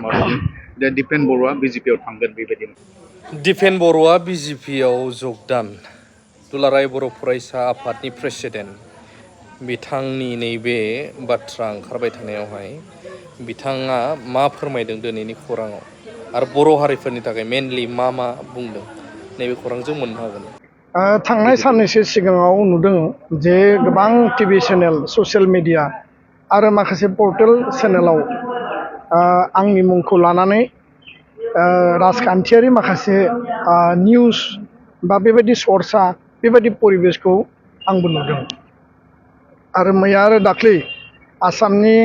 मा सानो दा दिपेन बर'आ बिजेपियाव थांगोन बेबायदि दिपेन बर'आ बिजेपियाव जगदान दुलाराय बर' फरायसा आफादनि प्रेसिडेन्ट बिथांनि नैबे बाथ्रा ओंखारबाय थानायावहाय बिथाङा मा फोरमायदों दिनैनि खौराङाव आरो बर' हारिफोरनि थाखाय मेनलि मा बुंदों नैबे खौरांजों मोननो हागोन। थांनाय साननैसो सिगाङाव नुदों जे गोबां टिभि चेनेल ससियेल मिडिया आरो माखासे पर्टेल चेनेलाव आंनि मुंखौ लानानै राजखान्थियारि माखासे निउस बा बेबायदि सर्सा बेबायदि परिबेसखौ आंबो नुदों आरो मैया आरो दाख्लै आसामनि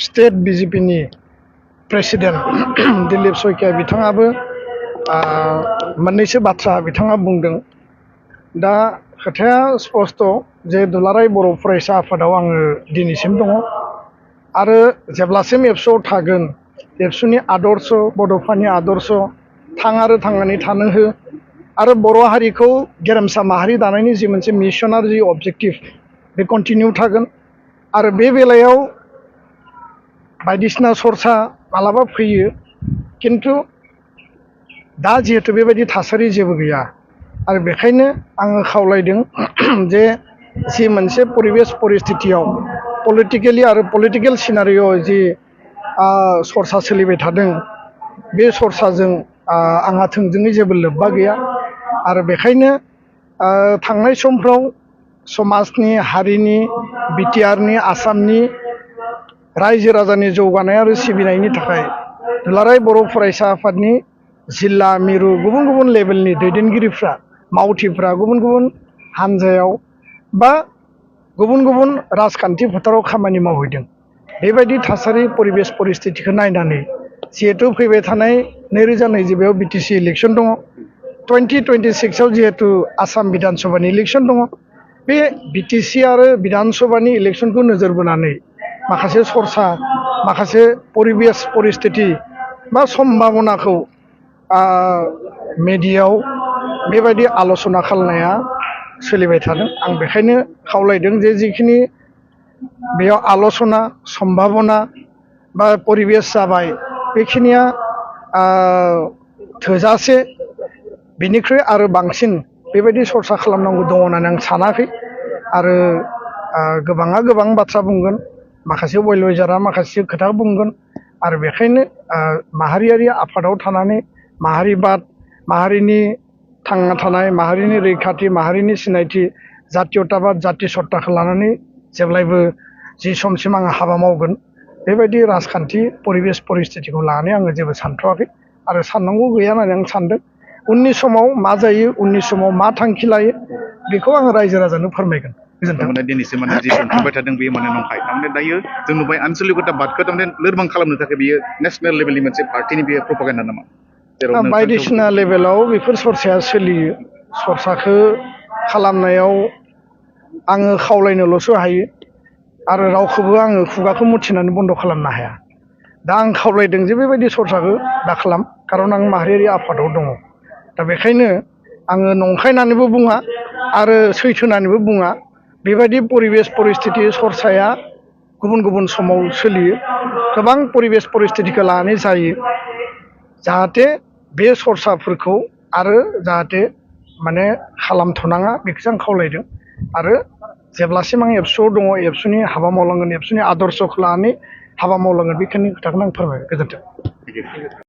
स्टेट बिजेपिनि प्रेसिडेन्ट दिलीप शइकिया बिथाङाबो मोननैसो बाथ्रा बिथाङा बुंदों। दा खोथाया स्पस्ट जे दुलाराय बर' फरायसा आफादाव आङो दिनैसिम दङ आरो जेब्लासिम एबसुआव थागोन एबसुनि आदर्श बड'फानि आदर्श आरो थांनानै थानो हो आरो बर' हारिखौ गेरेमसा माहारि दानायनि जि मोनसे मिशन आरो जि अबजेक्टिभ बे कन्टिनिउ थागोन आरो बे बेलायाव बायदिसिना सर्सा मालाबा फैयो किन्तु दा जिहेतु बेबायदि थासारि जेबो गैया आरो बेखायनो आङो खावलायदों जे जि मोनसे परिबेस परिस्थितियाव पलिटिकेलि आरो पलिटिकेल सिनारिअ जि सर्सा सोलिबाय थादों बे सर्साजों आंहा थोंजोङै जेबो लोब्बा गैया आरो बेखायनो थांनाय समफ्राव समाजनि हारिनि बिटिआरनि आसामनि रायजो राजानि जौगानाय आरो सिबिनायनि थाखाय दुलाराय बर' फरायसा आफादनि जिल्ला मिरु गुबुन गुबुन लेभेलनि दैदेनगिरिफ्रा मावथिफ्रा गुबुन गुबुन हानजायाव बा गुबुन गुबुन राजखान्थि फोथाराव खामानि मावहैदों। बेबायदि थासारि परिबेस परिस्थितिखौ नायनानै जिहेतु फैबाय थानाय 2020 बिटिसि इलेक्सन दङ 2026आव जिहेतु आसाम बिधान सभानि इलेक्सन दङ बे बिटिसि आरो बिधान सभानि इलेक्सनखौ नोजोर बोनानै माखासे सर्सा माखासे परिबेस परिस्थिति बा सम्भावनाखौ मेडियायाव बेबायदि आल'सना खालामनाया सोलिबाय थादों। आं बेखायनो खावलायदों जे जिखिनि बेयाव आल'सना सम्भाबना बा परिबेस जाबाय बेखिनिया थोजासे बिनिख्रुइ आरो बांसिन बेबायदि सर्सा खालामनांगौ दङ होननानै आं सानाखै आरो गोबाङा गोबां बाथ्रा बुंगोन माखासे वेलविजारा माखासे खोथा बुंगोन आरो बेखायनो माहारियारि आफादाव थानानै माहारिबाद माहारिनि थांना थानाय माहारिनि रैखाथि माहारिनि सिनायथि जातीयताबाद जाति सत्ताखौ लानानै जेब्लायबो जि समसिम आङो हाबा मावगोन बेबायदि राजखान्थि परिबेस परिस्थितिखौ लानानै आङो जेबो सानथ'वाखै आरो साननांगौ गैया होननानै आं सानदों। उननि समाव मा जायो उननि समाव मा थांखि लायो बेखौ आङो रायजो राजानो फोरमायगोन। गोजोन्थों। दिनैसिम जि ओंखारबाय थादों बेयो नंखाय थारमाने दायो जों नुबाय आनसलिकता बादखौ थारमाने लोरबां खालामनो थाखाय बेयो नेसनेल लेभेलनि मोनसे पार्टिनि बेयो प्रपागान्डा नामा? बायदिसिना लेभेलाव बेफोर सर्साया सोलियो सर्साखौ खालामनायाव आङो खावलायनोल'सो हायो आरो रावखौबो आङो खुगाखौ मुथिनानै बन्द' खालामनो हाया। दा आं खावलायदों जे बेबायदि सर्साखौ दा खालाम खारन आं माहारियारि आफादाव दङ। दा बेखायनो आङो नंखाय होननानैबो बुङा आरो सैथो होननानैबो बुङा बेबायदि परिबेस परिस्थिति सर्साया गुबुन गुबुन समाव सोलियो गोबां परिबेस परिस्थितिखौ लानानै जायो जाहाथे बे सर्साफोरखौ आरो जाहाथे माने खालामथ'नाङा बेखौसो आं खावलायदों आरो जेब्लासिम आं एबसुआव दङ एबसुनि हाबा मावलांगोन एबसुनि आदर्शखौ लानानै हाबा मावलांगोन बेखिनि खोथाखौनो आं फोरमायबाय। गोजोन्थों।